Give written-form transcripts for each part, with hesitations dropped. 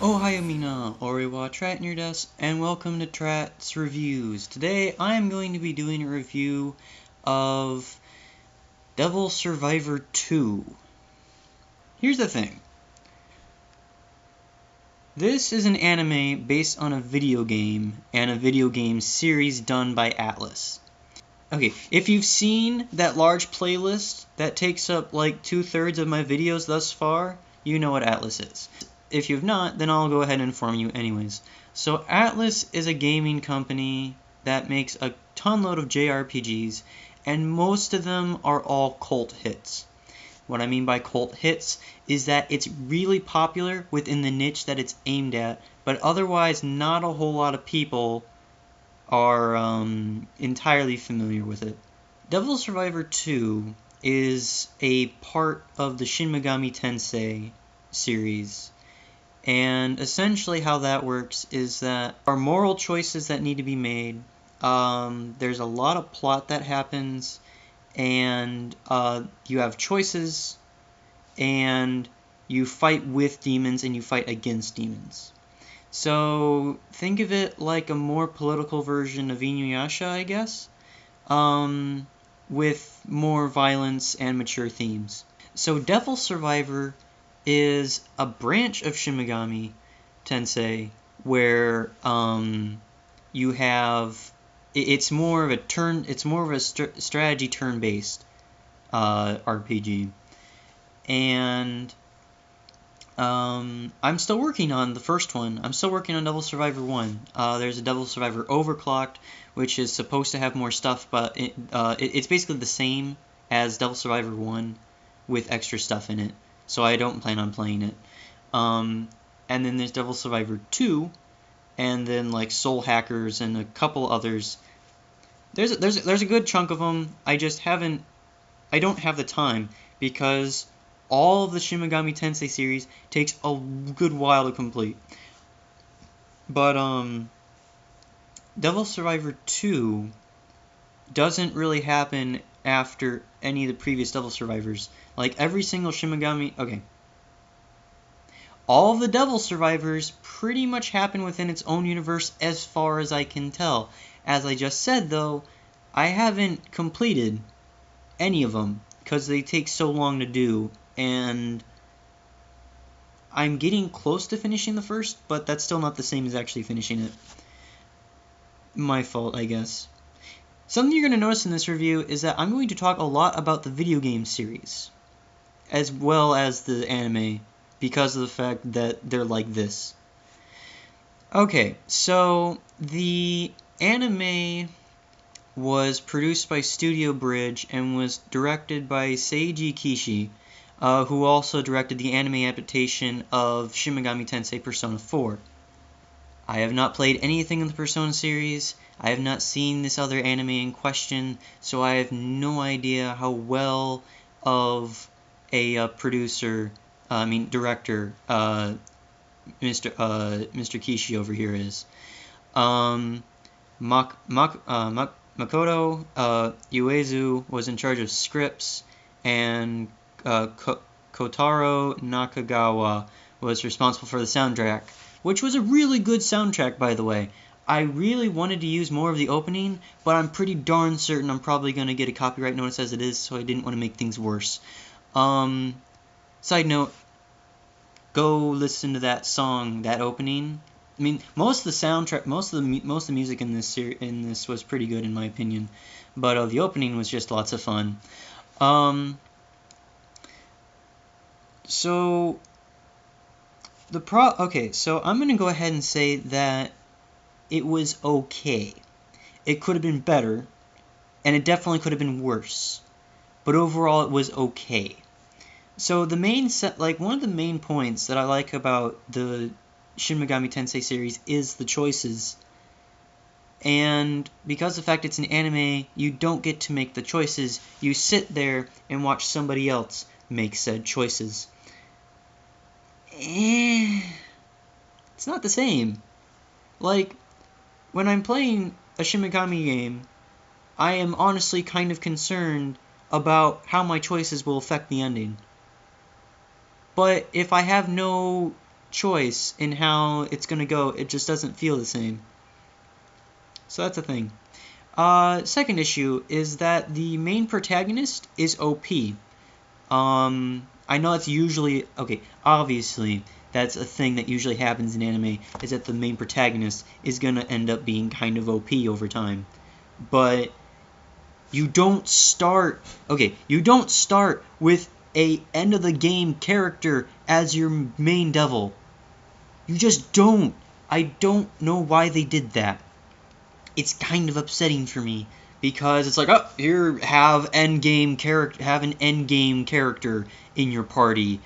Oh, hi Amina, Oriwa, Trat in your desk, and welcome to Trat's Reviews. Today I am going to be doing a review of Devil Survivor 2. Here's the thing. This is an anime based on a video game, and a video game series done by Atlus. Okay, if you've seen that large playlist that takes up like 2/3 of my videos thus far, you know what Atlus is. If you've not, then I'll go ahead and inform you anyways. So Atlus is a gaming company that makes a tonload of JRPGs, and most of them are all cult hits. What I mean by cult hits is that it's really popular within the niche that it's aimed at, but otherwise not a whole lot of people are entirely familiar with it. Devil Survivor 2 is a part of the Shin Megami Tensei series. And essentially how that works is that there are moral choices that need to be made. There's a lot of plot that happens, and you have choices, and you fight with demons and you fight against demons. So think of it like a more political version of Inuyasha, I guess, with more violence and mature themes. So Devil Survivor is a branch of Shin Megami Tensei where you have it's more of a strategy turn-based RPG, and I'm still working on the first one. I'm still working on Devil Survivor 1. There's a Devil Survivor Overclocked, which is supposed to have more stuff, but it's basically the same as Devil Survivor 1 with extra stuff in it. So I don't plan on playing it. And then there's Devil Survivor 2, and then like Soul Hackers and a couple others. There's a good chunk of them. I don't have the time because all of the Shin Megami Tensei series takes a good while to complete. But Devil Survivor 2 doesn't really happen after any of the previous Devil Survivors. Like every single Shin Megami... Okay. All of the Devil Survivors pretty much happen within its own universe as far as I can tell. As I just said, though, I haven't completed any of them because they take so long to do, and I'm getting close to finishing the first, but that's still not the same as actually finishing it. My fault, I guess. Something you're going to notice in this review is that I'm going to talk a lot about the video game series, as well as the anime, because of the fact that they're like this. Okay, so the anime was produced by Studio Bridge and was directed by Seiji Kishi, who also directed the anime adaptation of Shin Megami Tensei Persona 4. I have not played anything in the Persona series. I have not seen this other anime in question, so I have no idea how well of a director, Mr. Kishi over here is. Makoto Uezu was in charge of scripts, and Kotaro Nakagawa was responsible for the soundtrack, which was a really good soundtrack, by the way. I really wanted to use more of the opening, but I'm pretty darn certain I'm probably going to get a copyright notice as it is, so I didn't want to make things worse. Side note, go listen to that song, that opening. I mean, most of the soundtrack, most of the music in this was pretty good in my opinion, but the opening was just lots of fun. So I'm gonna go ahead and say that it was okay. It could have been better, and it definitely could have been worse, but overall it was okay. So one of the main points that I like about the Shin Megami Tensei series is the choices. And because of the fact it's an anime, you don't get to make the choices. You sit there and watch somebody else make said choices. It's not the same. Like, when I'm playing a Shin Megami game, I am honestly kind of concerned about how my choices will affect the ending. But if I have no choice in how it's going to go, it just doesn't feel the same. So that's the thing. Second issue is that the main protagonist is OP. I know that's usually... Okay, obviously, that's a thing that usually happens in anime, is that the main protagonist is going to end up being kind of OP over time. But you don't start... Okay, you don't start with a end-of-the-game character as your main devil. You just don't. I don't know why they did that. It's kind of upsetting for me, because it's like, oh, here, have an endgame character in your party.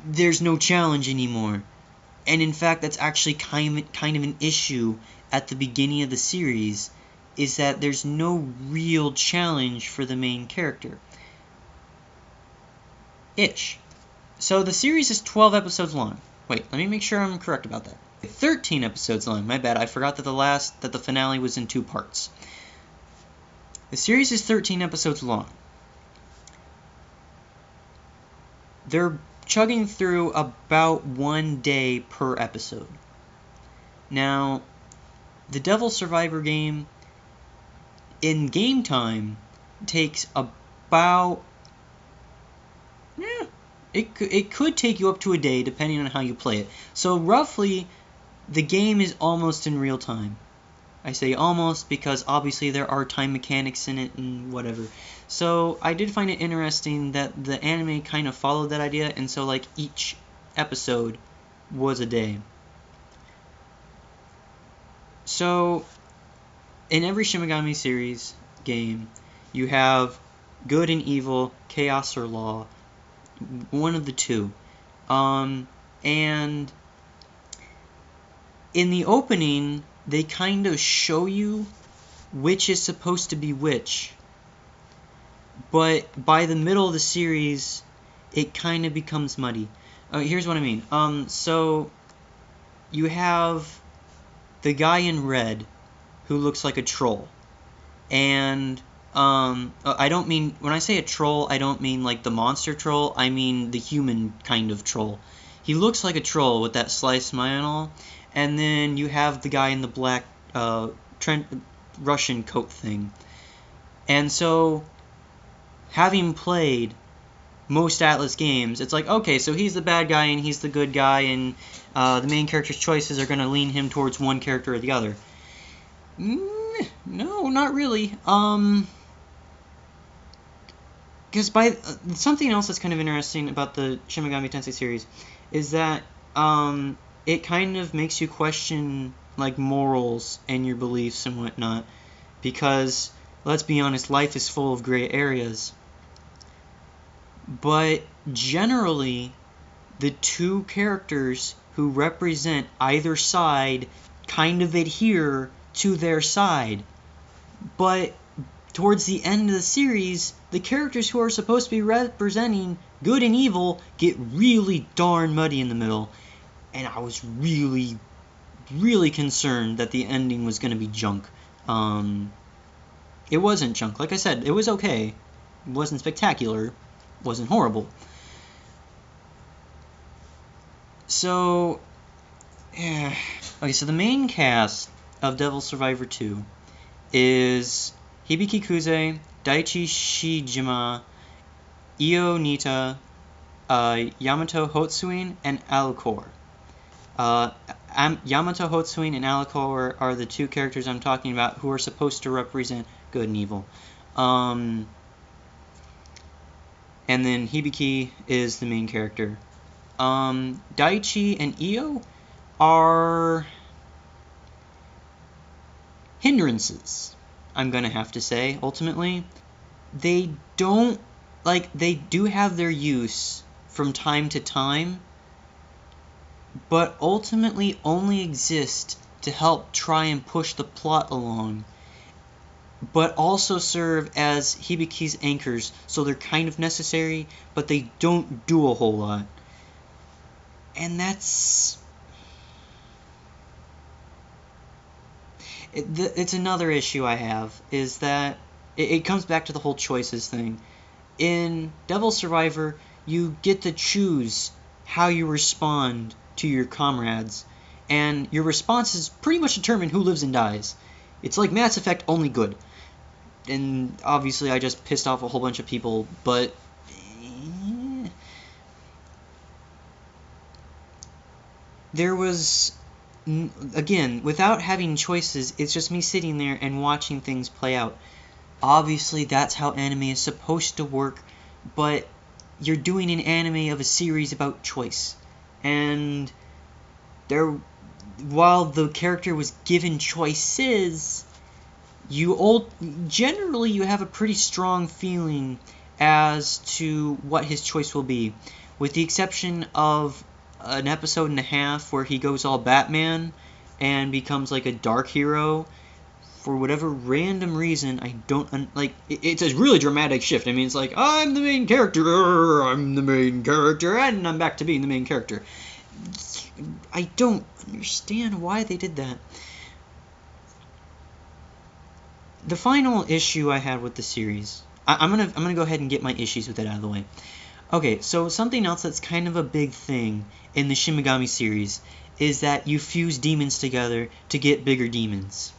There's no challenge anymore. And in fact, that's actually kind of an issue at the beginning of the series, is that there's no real challenge for the main character. So the series is 12 episodes long. Wait, let me make sure I'm correct about that. 13 episodes long. My bad. I forgot that the finale was in 2 parts. The series is 13 episodes long. They're chugging through about 1 day per episode. Now, the Devil Survivor game in game time takes about... It could take you up to a day depending on how you play it. So roughly, the game is almost in real time. I say almost because obviously there are time mechanics in it and whatever. So I did find it interesting that the anime kind of followed that idea, and so like each episode was a day. So in every Shin Megami series game, you have good and evil, chaos or law, one of the two. And in the opening, they kind of show you which is supposed to be which. But by the middle of the series, it kind of becomes muddy. Here's what I mean. So you have the guy in red who looks like a troll. And I don't mean, when I say a troll, I don't mean like the monster troll, I mean the human kind of troll. He looks like a troll with that sly smile and all. And then you have the guy in the black Russian coat thing. And so, having played most Atlus games, it's like, okay, so he's the bad guy and he's the good guy, and the main character's choices are going to lean him towards one character or the other. No, not really. Because something else that's kind of interesting about the Shin Megami Tensei series is that it kind of makes you question like morals and your beliefs and whatnot. Because let's be honest, life is full of gray areas. But generally, the two characters who represent either side kind of adhere to their side. But towards the end of the series, the characters who are supposed to be representing good and evil get really darn muddy in the middle. And I was really, really concerned that the ending was going to be junk. It wasn't junk. Like I said, it was okay. It wasn't spectacular. It wasn't horrible. So, yeah. Okay, so the main cast of Devil Survivor 2 is Hibiki Kuze, Daichi Shijima, Io Nita, Yamato Hotsuin, and Alcor. Yamato Hotsuin and Alcor are the two characters I'm talking about who are supposed to represent good and evil. And then Hibiki is the main character. Daichi and Io are hindrances, I'm gonna have to say, ultimately. They do have their use from time to time, but ultimately only exist to help try and push the plot along, but also serve as Hibiki's anchors, so they're kind of necessary, but they don't do a whole lot. And it's another issue I have, is that it comes back to the whole choices thing. In Devil Survivor, you get to choose how you respond to your comrades, and your responses pretty much determine who lives and dies. It's like Mass Effect, only good. And obviously I just pissed off a whole bunch of people, but there was, again, without having choices, it's just me sitting there and watching things play out. Obviously that's how anime is supposed to work, but you're doing an anime of a series about choice, and while the character was given choices, generally you have a pretty strong feeling as to what his choice will be, with the exception of an episode and a half where he goes all Batman and becomes like a dark hero. For whatever random reason, I don't like. It's a really dramatic shift. I mean, it's like, I'm the main character, and I'm back to being the main character. I don't understand why they did that. The final issue I had with the series, I'm gonna go ahead and get my issues with it out of the way. Okay, so something else that's kind of a big thing in the Shin Megami series is that you fuse demons together to get bigger demons.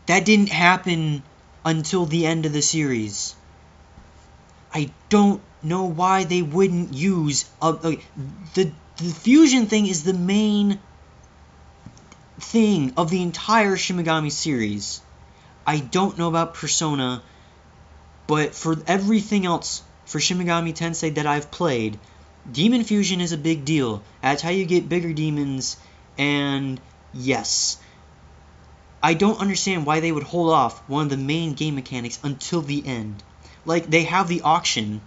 That didn't happen until the end of the series. I don't know why they wouldn't use the fusion thing is the main thing of the entire Shin Megami series. I don't know about Persona, but for everything else for Shin Megami Tensei that I've played, demon fusion is a big deal. That's how you get bigger demons, and yes, I don't understand why they would hold off one of the main game mechanics until the end. Like, they have the auction,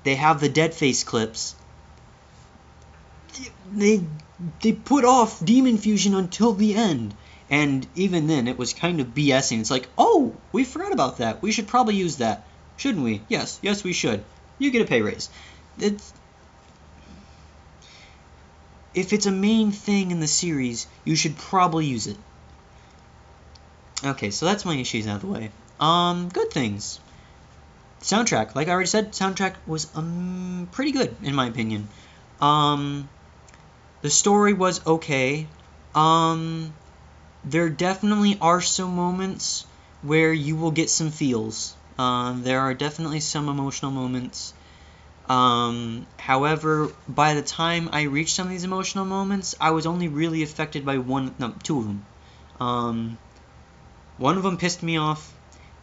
they have the dead face clips, they put off demon fusion until the end, and even then it was kind of BSing. It's like, oh, we forgot about that, we should probably use that, shouldn't we? Yes we should. You get a pay raise. If it's a main thing in the series, you should probably use it. Okay, so that's my issues out of the way. Good things. Soundtrack, like I already said, soundtrack was pretty good in my opinion. The story was okay. There definitely are some moments where you will get some feels. There are definitely some emotional moments. However, by the time I reached some of these emotional moments, I was only really affected by two of them. One of them pissed me off,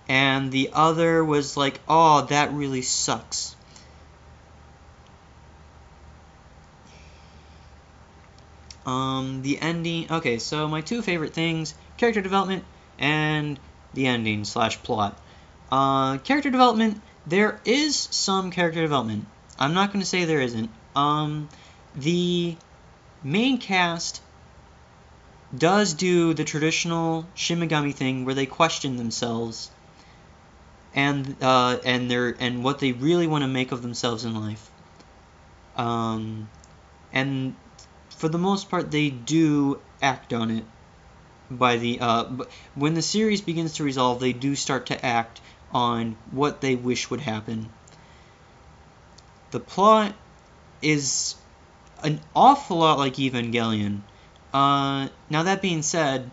and the other was like, oh, that really sucks. The ending, okay, so my two favorite things, character development and the ending / plot. Character development, there is some character development. I'm not going to say there isn't. The main cast does do the traditional Shin Megami thing where they question themselves and what they really want to make of themselves in life. And for the most part, they do act on it. When the series begins to resolve, they do start to act on what they wish would happen. The plot is an awful lot like Evangelion. Now that being said,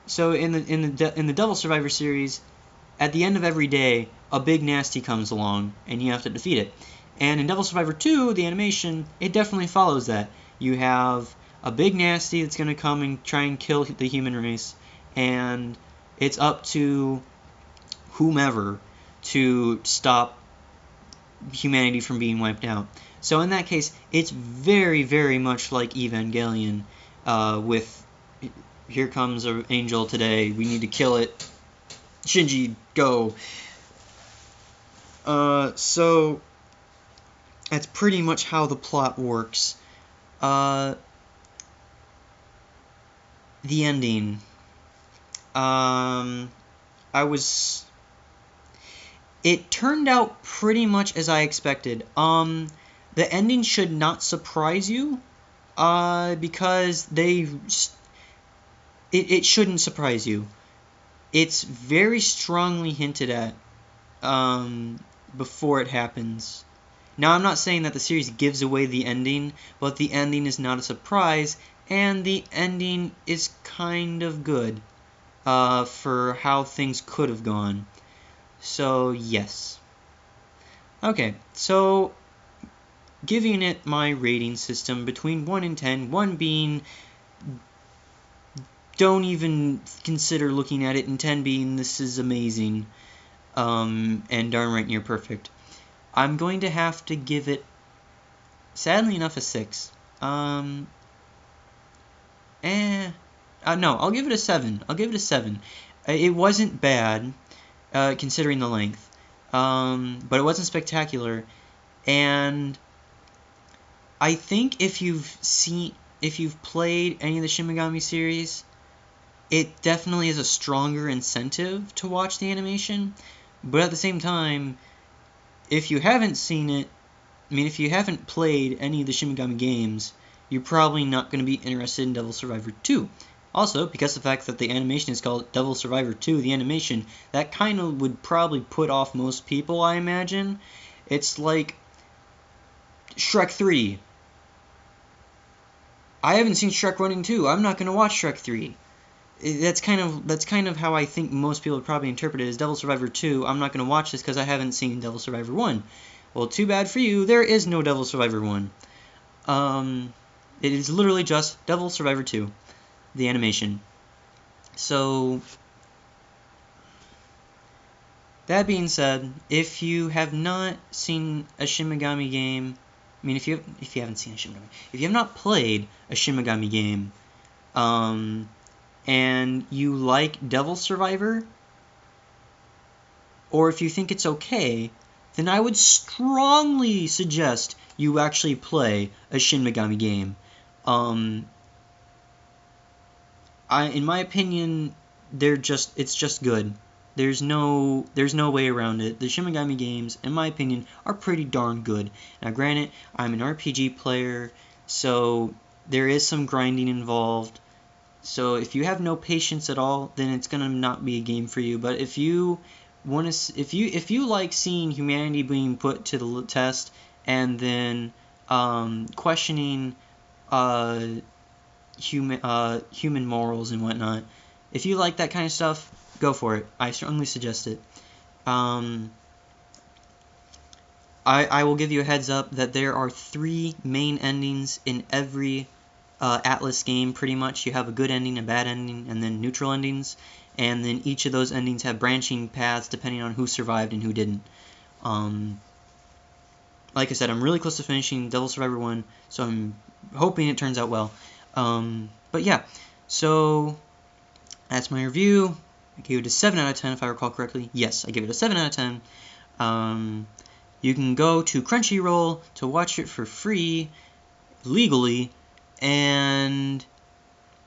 so in the Devil Survivor series, at the end of every day, a big nasty comes along, and you have to defeat it. And in Devil Survivor 2, the animation, it definitely follows that. You have a big nasty that's going to come and try and kill the human race, and it's up to whomever to stop humanity from being wiped out. So in that case, it's very, very much like Evangelion, with here comes an angel today, we need to kill it, Shinji, go. So that's pretty much how the plot works. the ending. It turned out pretty much as I expected. The ending should not surprise you, because it shouldn't surprise you. It's very strongly hinted at, before it happens. Now, I'm not saying that the series gives away the ending, but the ending is not a surprise, and the ending is kind of good, for how things could have gone. So, yes. Okay, so giving it my rating system between 1 and 10, 1 being don't even consider looking at it, and 10 being this is amazing, and darn right near perfect. I'm going to have to give it, sadly enough, a 6. No, I'll give it a 7. I'll give it a 7. It wasn't bad, considering the length, but it wasn't spectacular, and I think if you've played any of the Shin Megami series, it definitely is a stronger incentive to watch the animation, but at the same time, if you haven't seen it, if you haven't played any of the Shin Megami games, you're probably not going to be interested in Devil Survivor 2. Also, because of the fact that the animation is called Devil Survivor 2, the animation, that kind of would probably put off most people, I imagine. It's like Shrek 3. I haven't seen Shrek 1 and 2. I'm not going to watch Shrek 3. That's kind of how I think most people would probably interpret it as Devil Survivor 2. I'm not going to watch this because I haven't seen Devil Survivor 1. Well, too bad for you. There is no Devil Survivor 1. It is literally just Devil Survivor 2, the animation. So, that being said, if you have not seen a Shin Megami game, if you haven't seen a Shin Megami, if you have not played a Shin Megami game, and you like Devil Survivor, or if you think it's okay, then I would strongly suggest you actually play a Shin Megami game. In my opinion, it's just good. There's no way around it. The Shin Megami games, in my opinion, are pretty darn good. Now, granted, I'm an RPG player, so there is some grinding involved. So if you have no patience at all, then it's gonna not be a game for you. But if you like seeing humanity being put to the test, and then questioning human morals and whatnot, if you like that kind of stuff, go for it. I strongly suggest it. I will give you a heads up that there are 3 main endings in every Atlus game, pretty much. You have a good ending, a bad ending, and then neutral endings, and then each of those endings have branching paths depending on who survived and who didn't. Like I said, I'm really close to finishing Devil Survivor 1, so I'm hoping it turns out well. But yeah, so that's my review. I gave it a 7 out of 10 if I recall correctly. Yes, I gave it a 7 out of 10. You can go to Crunchyroll to watch it for free, legally, and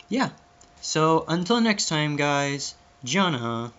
yeah. So until next time, guys, Jana.